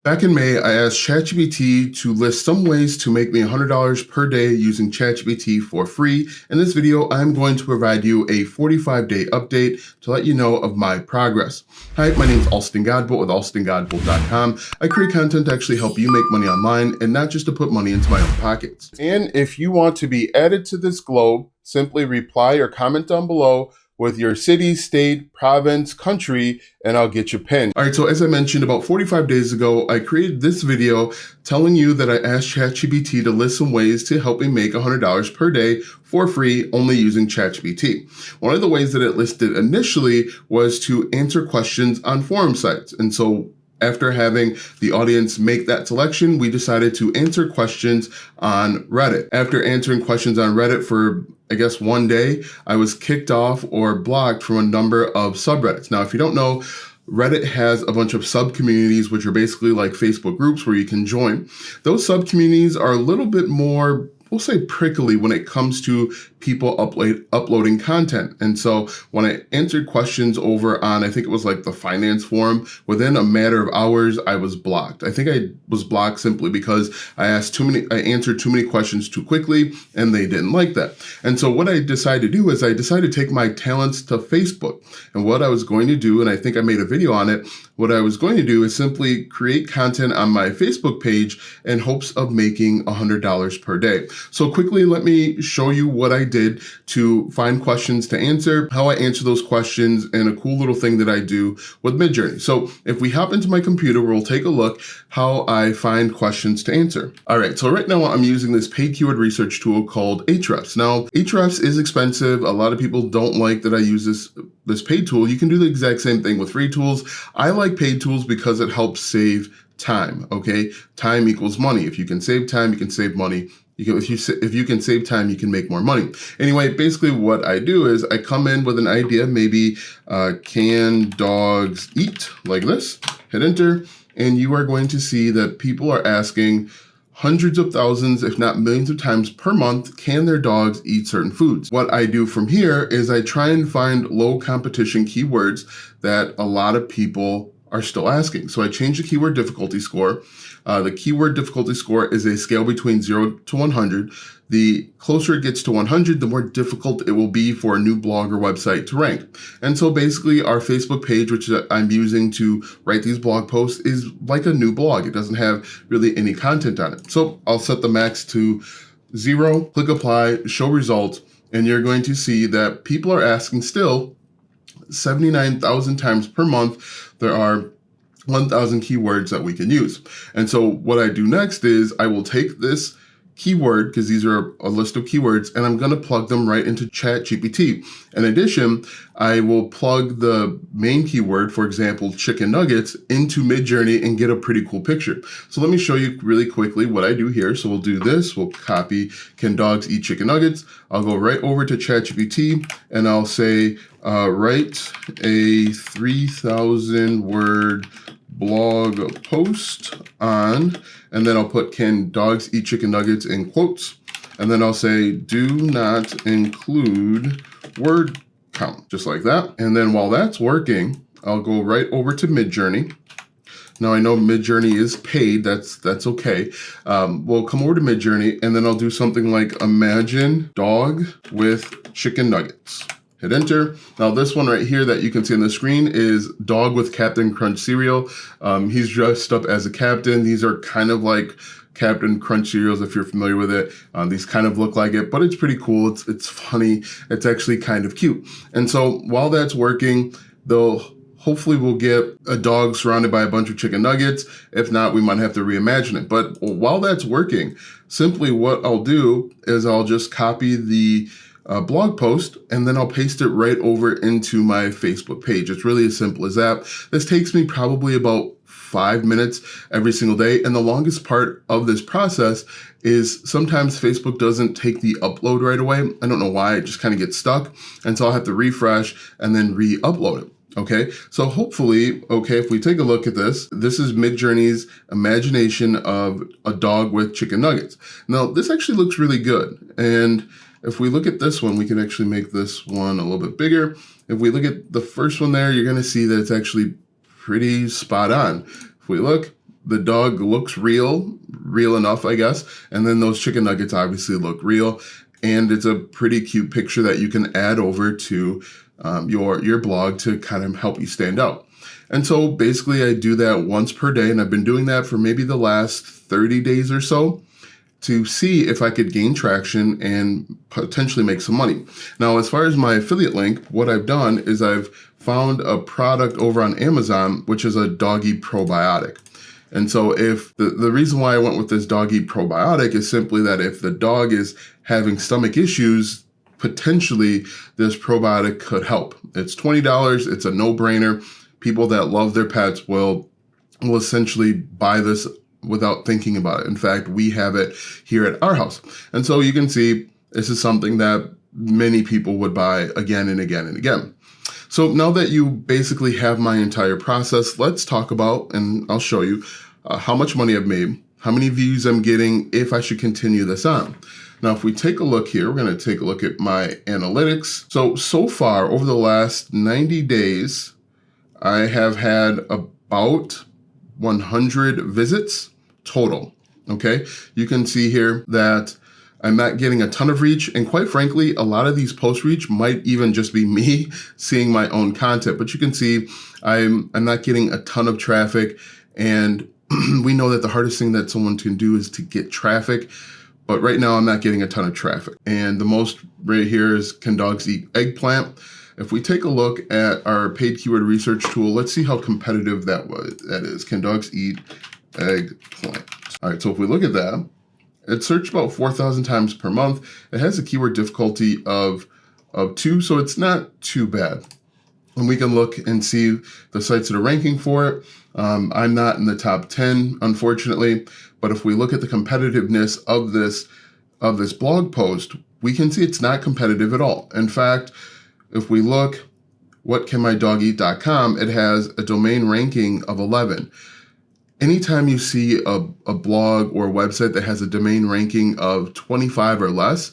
Back in May, I asked ChatGPT to list some ways to make me $100 per day using ChatGPT for free. In this video, I'm going to provide you a 45-day update to let you know of my progress. Hi, my name is Alston Godbolt with alstongodbolt.com. I create content to actually help you make money online and not just to put money into my own pockets. And if you want to be added to this globe, simply reply or comment down below with your city, state, province, country, and I'll get you pinned. All right, so as I mentioned about 45 days ago, I created this video telling you that I asked ChatGPT to list some ways to help me make $100 per day for free only using ChatGPT. One of the ways that it listed initially was to answer questions on forum sites. And so after having the audience make that selection, we decided to answer questions on Reddit. After answering questions on Reddit for, I guess, one day, I was kicked off or blocked from a number of subreddits. Now, if you don't know, Reddit has a bunch of sub-communities, which are basically like Facebook groups where you can join. Those sub-communities are a little bit more, we'll say, prickly when it comes to people uploading content. And so when I answered questions over on, I think it was like the finance forum, within a matter of hours, I was blocked. I think I was blocked simply because I answered too many questions too quickly and they didn't like that. And so what I decided to do is I decided to take my talents to Facebook. And what I was going to do, and I think I made a video on it, what I was going to do is simply create content on my Facebook page in hopes of making $100 per day. So quickly, let me show you what I did to find questions to answer, how I answer those questions, and a cool little thing that I do with Midjourney. So if we hop into my computer, we'll take a look how I find questions to answer. All right, so right now I'm using this paid keyword research tool called Ahrefs. Now, Ahrefs is expensive. A lot of people don't like that I use this paid tool. You can do the exact same thing with free tools. I like paid tools because it helps save time, okay? Time equals money. If you can save time, you can save money. If you can save time, you can make more money. Anyway, basically what I do is I come in with an idea, maybe can dogs eat, like this, hit enter, and you are going to see that people are asking hundreds of thousands, if not millions of times per month, can their dogs eat certain foods? What I do from here is I try and find low competition keywords that a lot of people are still asking. So I change the keyword difficulty score. The keyword difficulty score is a scale between 0 to 100. The closer it gets to 100, the more difficult it will be for a new blog or website to rank. And so basically our Facebook page, which I'm using to write these blog posts, is like a new blog. It doesn't have really any content on it. So I'll set the max to 0, click apply, show results, and you're going to see that people are asking still 79,000 times per month. There are 1,000 keywords that we can use. And so what I do next is I will take this keyword, because these are a list of keywords, and I'm going to plug them right into ChatGPT. In addition, I will plug the main keyword, for example, chicken nuggets, into Midjourney and get a pretty cool picture. So let me show you really quickly what I do here. So we'll do this. We'll copy, can dogs eat chicken nuggets? I'll go right over to ChatGPT and I'll say, write a 3,000 word blog post on, and then I'll put can dogs eat chicken nuggets in quotes, and then I'll say do not include word count, just like that. And then while that's working, I'll go right over to Midjourney. Now I know Midjourney is paid, that's okay. We'll come over to Midjourney and then I'll do something like imagine dog with chicken nuggets. Hit enter. Now this one right here that you can see on the screen is dog with Captain Crunch cereal. He's dressed up as a captain. These are kind of like Captain Crunch cereals if you're familiar with it. These kind of look like it, but it's pretty cool. It's funny. It's actually kind of cute. And so while that's working, hopefully we'll get a dog surrounded by a bunch of chicken nuggets. If not, we might have to reimagine it. But while that's working, simply what I'll do is I'll just copy the blog post, and then I'll paste it right over into my Facebook page. It's really as simple as that. This takes me probably about 5 minutes every single day. And the longest part of this process is sometimes Facebook doesn't take the upload right away. I don't know why, it just kind of gets stuck. And so I'll have to refresh and then re-upload it. Okay, so hopefully, if we take a look at this is Midjourney's imagination of a dog with chicken nuggets. Now, this actually looks really good. And if we look at this one, we can actually make this one a little bit bigger. If we look at the first one there, you're going to see that it's actually pretty spot on. If we look, the dog looks real enough, I guess. And then those chicken nuggets obviously look real. And it's a pretty cute picture that you can add over to your blog to kind of help you stand out. And so basically I do that once per day, and I've been doing that for maybe the last 30 days or so to see if I could gain traction and potentially make some money. Now, as far as my affiliate link, what I've done is I've found a product over on Amazon, which is a doggy probiotic. And so if the reason why I went with this doggy probiotic is simply that if the dog is having stomach issues, potentially this probiotic could help. It's $20. It's a no-brainer. People that love their pets will essentially buy this without thinking about it. In fact, we have it here at our house. And so you can see this is something that many people would buy again and again and again. So now that you basically have my entire process, let's talk about, and I'll show you how much money I've made, how many views I'm getting, if I should continue this on. Now, if we take a look here, we're going to take a look at my analytics. So far, over the last 90 days, I have had about 100 visits total, okay? You can see here that I'm not getting a ton of reach, and quite frankly, a lot of these post reach might even just be me seeing my own content, but you can see I'm not getting a ton of traffic, and we know that the hardest thing that someone can do is to get traffic, but right now I'm not getting a ton of traffic. And the most right here is, can dogs eat eggplant? If we take a look at our paid keyword research tool, let's see how competitive that is. Can dogs eat eggplant? All right, so if we look at that, it's searched about 4,000 times per month. It has a keyword difficulty of 2, so it's not too bad. And we can look and see the sites that are ranking for it. I'm not in the top 10, unfortunately, but if we look at the competitiveness of this blog post, we can see it's not competitive at all. In fact, if we look, whatcanmydoggeat.com, it has a domain ranking of 11. Anytime you see a blog or a website that has a domain ranking of 25 or less,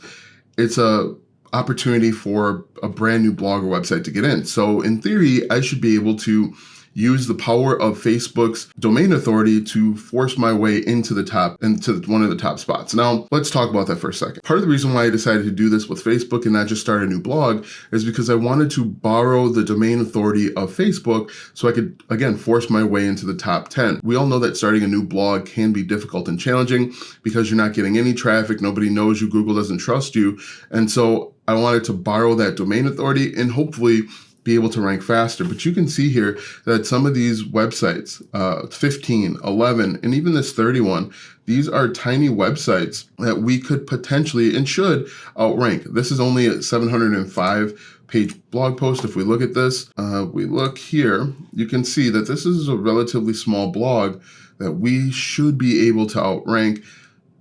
it's a opportunity for a brand new blog or website to get in. So in theory, I should be able to use the power of Facebook's domain authority to force my way into one of the top spots. Now, let's talk about that for a second. Part of the reason why I decided to do this with Facebook and not just start a new blog is because I wanted to borrow the domain authority of Facebook so I could, again, force my way into the top 10. We all know that starting a new blog can be difficult and challenging because you're not getting any traffic, nobody knows you, Google doesn't trust you. And so I wanted to borrow that domain authority and hopefully be able to rank faster. But you can see here that some of these websites, 15, 11, and even this 31, these are tiny websites that we could potentially and should outrank. This is only a 705 page blog post. If we look at this, we look here, you can see that this is a relatively small blog that we should be able to outrank.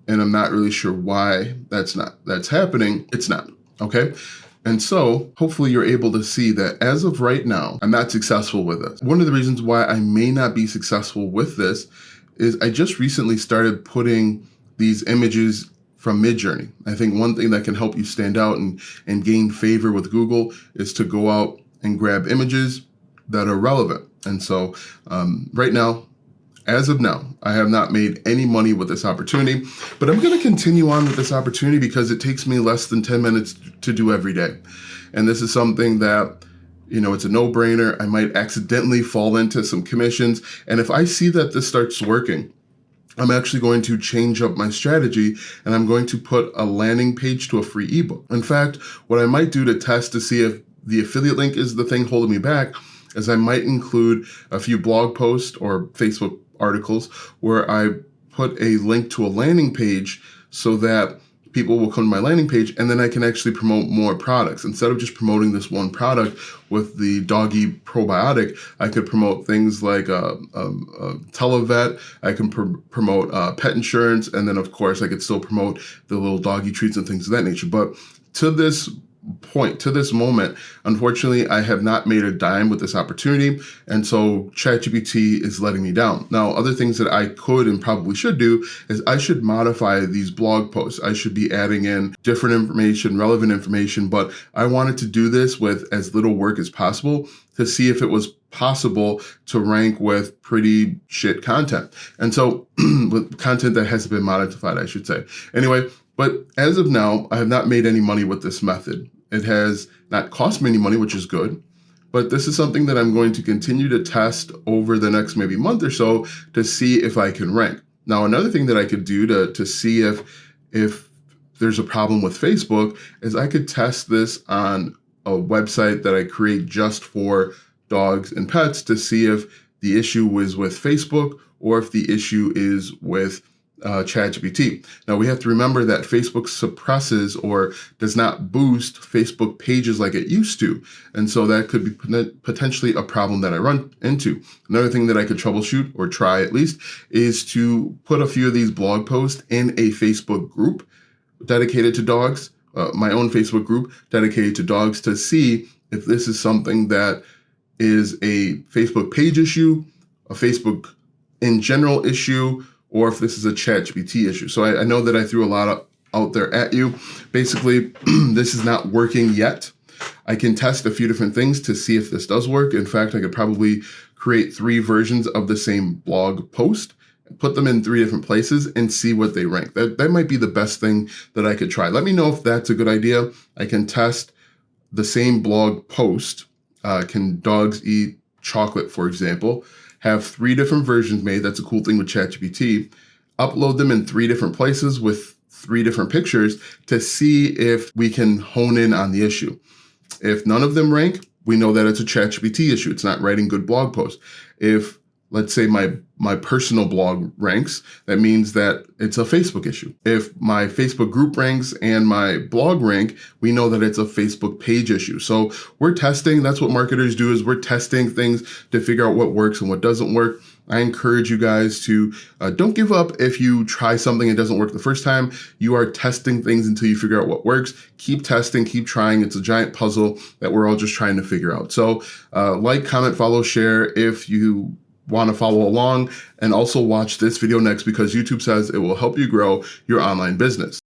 And I'm not really sure why that's happening. It's not, okay? And so hopefully you're able to see that as of right now, I'm not successful with this. One of the reasons why I may not be successful with this is I just recently started putting these images from Midjourney. I think one thing that can help you stand out and gain favor with Google is to go out and grab images that are relevant. And so right now, as of now, I have not made any money with this opportunity, but I'm going to continue on with this opportunity because it takes me less than 10 minutes to do every day. And this is something that, it's a no-brainer. I might accidentally fall into some commissions. And if I see that this starts working, I'm actually going to change up my strategy and I'm going to put a landing page to a free ebook. In fact, what I might do to test to see if the affiliate link is the thing holding me back is I might include a few blog posts or Facebook articles where I put a link to a landing page so that people will come to my landing page and then I can actually promote more products. Instead of just promoting this one product with the doggy probiotic, I could promote things like a televet, I can promote pet insurance, and then of course I could still promote the little doggy treats and things of that nature. But to this moment, unfortunately, I have not made a dime with this opportunity. And so ChatGPT is letting me down. Now, other things that I could and probably should do is I should modify these blog posts. I should be adding in different information, relevant information, but I wanted to do this with as little work as possible to see if it was possible to rank with pretty shit content. And so with content that hasn't been monetized, I should say. Anyway, but as of now, I have not made any money with this method. It has not cost me any money, which is good. But this is something that I'm going to continue to test over the next maybe month or so to see if I can rank. Now, another thing that I could do to see if there's a problem with Facebook is I could test this on a website that I create just for dogs and pets to see if the issue was with Facebook or if the issue is with ChatGPT. Now, we have to remember that Facebook suppresses or does not boost Facebook pages like it used to. And so that could be potentially a problem that I run into. Another thing that I could troubleshoot, or try at least, is to put a few of these blog posts in a Facebook group dedicated to dogs, my own Facebook group dedicated to dogs, to see if this is something that is a Facebook page issue, a Facebook in general issue, or if this is a ChatGPT issue. So I know that I threw a lot out there at you. Basically, this is not working yet. I can test a few different things to see if this does work. In fact, I could probably create 3 versions of the same blog post, put them in 3 different places, and see what they rank. That might be the best thing that I could try. Let me know if that's a good idea. I can test the same blog post. Can dogs eat chocolate, for example? Have 3 different versions made. That's a cool thing with ChatGPT. Upload them in 3 different places with 3 different pictures to see if we can hone in on the issue. If none of them rank, we know that it's a ChatGPT issue. It's not writing good blog posts. If, let's say, my personal blog ranks, that means that it's a Facebook issue. If my Facebook group ranks and my blog rank, we know that it's a Facebook page issue. So we're testing. That's what marketers do, is we're testing things to figure out what works and what doesn't work. I encourage you guys to don't give up if you try something and it doesn't work the first time. You are testing things until you figure out what works. Keep testing, keep trying. It's a giant puzzle that we're all just trying to figure out. So like, comment, follow, share if you want to follow along, and also watch this video next because YouTube says it will help you grow your online business.